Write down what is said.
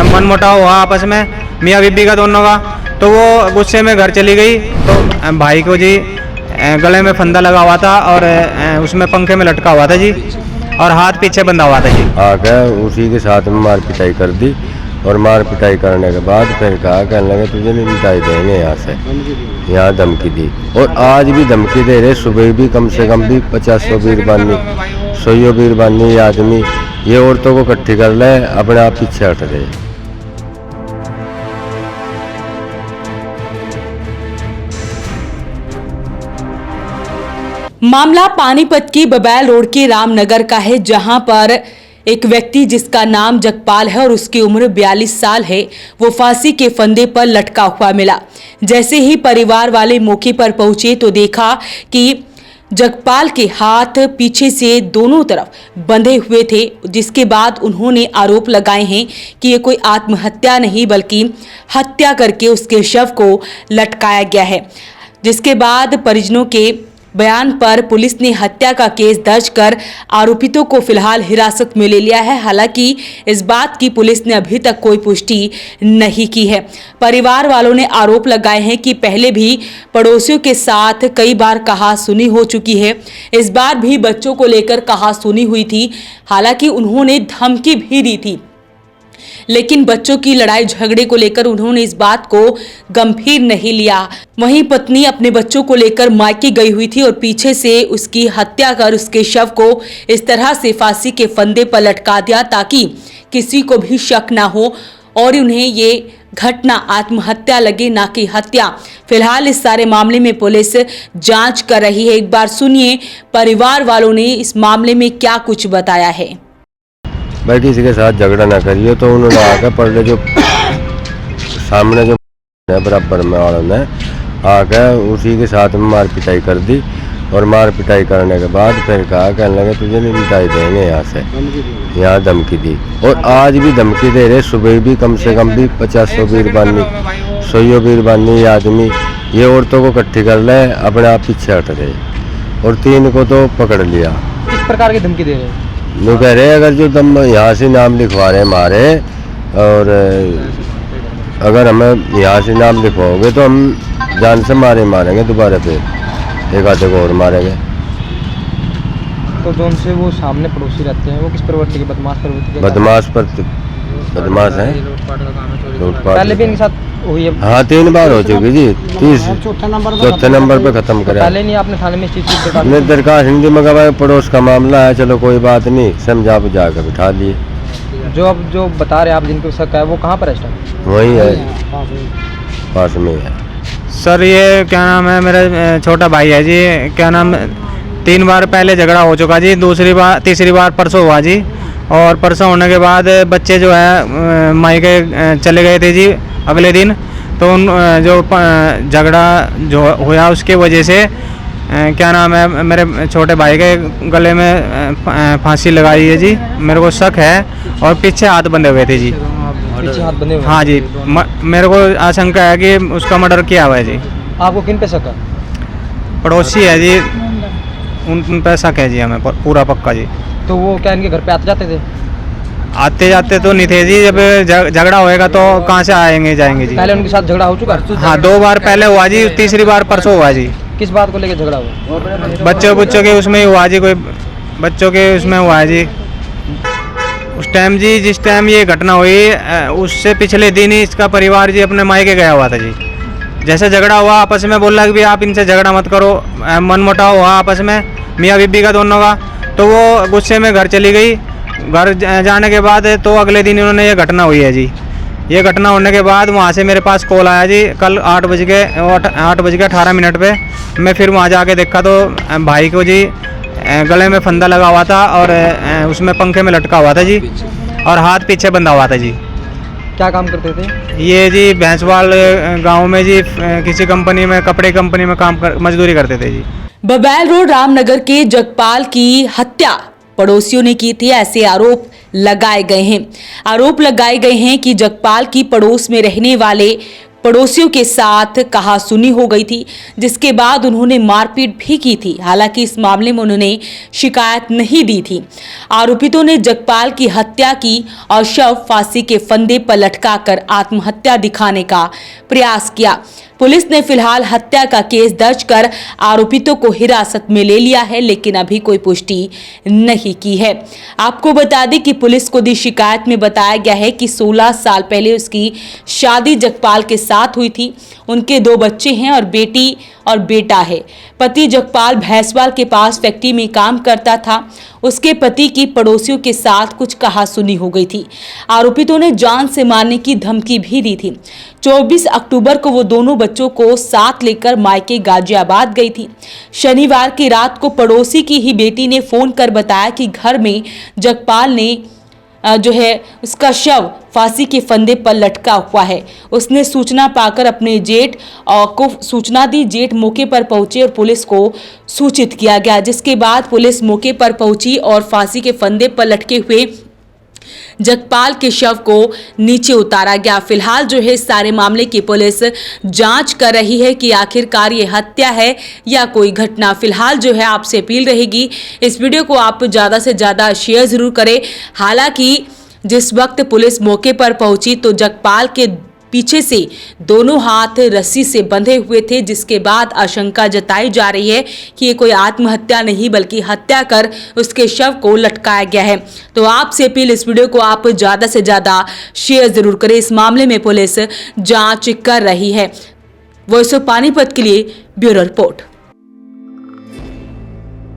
मनमुटाव हुआ आपस में मियाँ बीबी का दोनों का। तो वो गुस्से में घर चली गई। तो भाई को जी गले में फंदा लगा हुआ था और उसमें पंखे में लटका हुआ था जी, और हाथ पीछे बंधा हुआ था जी। आकर उसी के साथ में मार पिटाई कर दी, और मार पिटाई करने के बाद फिर कहा, कहने लगे तुझे नहीं मिटाई देंगे यहाँ से, यहाँ धमकी दी। और आज भी धमकी दे रहे, सुबह भी कम से कम भी 50 बीरबानी 100 बीरबानी ये आदमी ये औरतों को इकट्ठी कर ले, अपने आप पीछे हट रहे। मामला पानीपत की बबैल रोड के रामनगर का है, जहां पर एक व्यक्ति जिसका नाम जगपाल है और उसकी उम्र 42 साल है, वो फांसी के फंदे पर लटका हुआ मिला। जैसे ही परिवार वाले मौके पर पहुंचे तो देखा कि जगपाल के हाथ पीछे से दोनों तरफ बंधे हुए थे, जिसके बाद उन्होंने आरोप लगाए हैं कि ये कोई आत्महत्या नहीं बल्कि हत्या करके उसके शव को लटकाया गया है। जिसके बाद परिजनों के बयान पर पुलिस ने हत्या का केस दर्ज कर आरोपितों को फिलहाल हिरासत में ले लिया है। हालांकि इस बात की पुलिस ने अभी तक कोई पुष्टि नहीं की है। परिवार वालों ने आरोप लगाए हैं कि पहले भी पड़ोसियों के साथ कई बार कहासुनी हो चुकी है। इस बार भी बच्चों को लेकर कहासुनी हुई थी। हालांकि उन्होंने धमकी भी दी थी, लेकिन बच्चों की लड़ाई झगड़े को लेकर उन्होंने इस बात को गंभीर नहीं लिया। वहीं पत्नी अपने बच्चों को लेकर मायके गई हुई थी और पीछे से उसकी हत्या कर उसके शव को इस तरह से फांसी के फंदे पर लटका दिया ताकि किसी को भी शक ना हो और उन्हें ये घटना आत्महत्या लगे, ना कि हत्या। फिलहाल इस सारे मामले में पुलिस जांच कर रही है। एक बार सुनिए परिवार वालों ने इस मामले में क्या कुछ बताया है। भाई किसी के साथ झगड़ा ना करिए, तो उन्होंने आकर पढ़ जो सामने जो बराबर में वालों ने आकर उसी के साथ में मार पिटाई कर दी, और मार पिटाई करने के बाद फिर कहा, कहने लगे तुझे नहीं मिटाई देंगे यहाँ से, यहाँ धमकी दी। और आज भी धमकी दे रहे, सुबह भी कम से कम भी 50 बीरबानी 100 बीरबानी ये आदमी ये औरतों को इकट्ठी कर ले, अपने आप पीछे हट रहे। और 3 को तो पकड़ लिया। किस प्रकार की धमकी दे रहे हैं? वो कह रहे अगर जो तुम यहाँ से नाम लिखवा रहे हमारे, और अगर हमें यहाँ से नाम लिखवाओगे तो हम जान से मारेंगे दोबारा, फिर एक आधे को और मारेंगे। तो जो उनसे वो सामने पड़ोसी रहते हैं वो किस प्रवृत्ति के बदमाश प्रवृत्ति के? बदमाश हैं, लूटपाट। पहले भी इनके साथ हुई है? हाँ 3 बार हो चुकी जी, चौथे नंबर पे खत्म करे। पहले नहीं आपने थाने में इस चीज की दरखास्त हिंदी में गवाए, पड़ोस का मामला है, चलो कोई बात नहीं, समझा बुझा कर बिठा लिए। जो बता रहे आप जिनको शक है वो कहाँ पर है? वही है, पास में है। सर ये क्या नाम है, मेरा छोटा भाई है जी। क्या नाम, 3 बार पहले झगड़ा हो चुका जी, तीसरी बार परसों हुआ जी। और परसों होने के बाद बच्चे जो है मायके चले गए थे जी अगले दिन। तो उन जो झगड़ा जो हुआ उसके वजह से क्या नाम है, मेरे छोटे भाई के गले में फांसी लगाई है जी, मेरे को शक है। और पीछे हाथ बंधे हुए थे जी। पीछे हाथ बंधे हुए? हाँ जी, मेरे को आशंका है कि उसका मर्डर किया हुआ है जी। आपको किन पे शक है? पड़ोसी है जी, उन पे शक है जी, हमें पूरा पक्का जी। तो वो क्या इनके घर पे आते जाते थे? आते जाते तो नहीं थे जी, जब झगड़ा होएगा तो कहाँ से आएंगे जाएंगे जी। पहले उनके साथ झगड़ा हो चुका? हाँ 2 बार पहले हुआ जी, तीसरी बार परसों हुआ जी। किस बात को लेकर झगड़ा हुआ? बच्चों के उसमें ही हुआ जी, कोई बच्चों के उसमें हुआ है जी। उस टाइम जी जिस टाइम ये घटना हुई उससे पिछले दिन ही इसका परिवार जी अपने मायके गया हुआ था जी। जैसे झगड़ा हुआ आपस में, बोला कि आप इनसे झगड़ा मत करो, मनमुटाव हुआ आपस में मियाँ बीबी का दोनों का। तो वो गुस्से में घर चली गई। घर जाने के बाद तो अगले दिन इन्होंने ये घटना हुई है जी। ये घटना होने के बाद वहाँ से मेरे पास कॉल आया जी, कल 8:18 पे। मैं फिर वहाँ जाके देखा तो भाई को जी गले में फंदा लगा हुआ था और उसमें पंखे में लटका हुआ था जी, और हाथ पीछे बंधा हुआ था जी। क्या काम करते थे ये जी? भैंसवाल गांव में जी किसी कंपनी में, कपड़े कंपनी में मजदूरी करते थे जी। बबैल रोड रामनगर के जगपाल की हत्या पड़ोसियों ने की थी, ऐसे आरोप लगाए गए हैं। आरोप लगाए गए हैं कि जगपाल की पड़ोस में रहने वाले पड़ोसियों के साथ कहासुनी हो गई थी, जिसके बाद उन्होंने मारपीट भी की थी। हालांकि इस मामले में उन्होंने शिकायत नहीं दी थी। आरोपितों ने जगपाल की हत्या की और शव फांसी के फंदे पर लटकाकर आत्महत्या दिखाने का प्रयास किया। पुलिस ने फिलहाल हत्या का केस दर्ज कर आरोपितों को हिरासत में ले लिया है, लेकिन अभी कोई पुष्टि नहीं की है। आपको बता दें कि पुलिस को दी शिकायत में बताया गया है कि 16 साल पहले उसकी शादी जगपाल के साथ हुई थी। उनके 2 बच्चे हैं और बेटी और बेटा है। पति जगपाल भैंसवाल के पास फैक्ट्री में काम करता था। उसके पति की पड़ोसियों के साथ कुछ कहासुनी हो गई थी। आरोपितों ने जान से मारने की धमकी भी दी थी। 24 अक्टूबर को वो दोनों बच्चों को साथ लेकर मायके गाजियाबाद गई थी। शनिवार की रात को पड़ोसी की ही बेटी ने फोन कर बताया कि घर में जगपाल ने जो है उसका शव फांसी के फंदे पर लटका हुआ है। उसने सूचना पाकर अपने जेठ को सूचना दी। जेठ मौके पर पहुंचे और पुलिस को सूचित किया गया, जिसके बाद पुलिस मौके पर पहुंची और फांसी के फंदे पर लटके हुए जगपाल के शव को नीचे उतारा गया। फिलहाल जो है इस सारे मामले की पुलिस जांच कर रही है कि आखिरकार ये हत्या है या कोई घटना। फिलहाल जो है आपसे अपील रहेगी, इस वीडियो को आप ज़्यादा से ज़्यादा शेयर जरूर करें। हालांकि जिस वक्त पुलिस मौके पर पहुंची तो जगपाल के पीछे से दोनों हाथ रस्सी से बंधे हुए थे, जिसके बाद आशंका जताई जा रही है कि ये कोई आत्महत्या नहीं बल्कि हत्या कर उसके शव को लटकाया गया है। तो आपसे अपील, इस वीडियो को आप ज़्यादा से ज़्यादा शेयर जरूर करें। इस मामले में पुलिस जांच कर रही है। वॉइस ऑफ पानीपत के लिए ब्यूरो रिपोर्ट।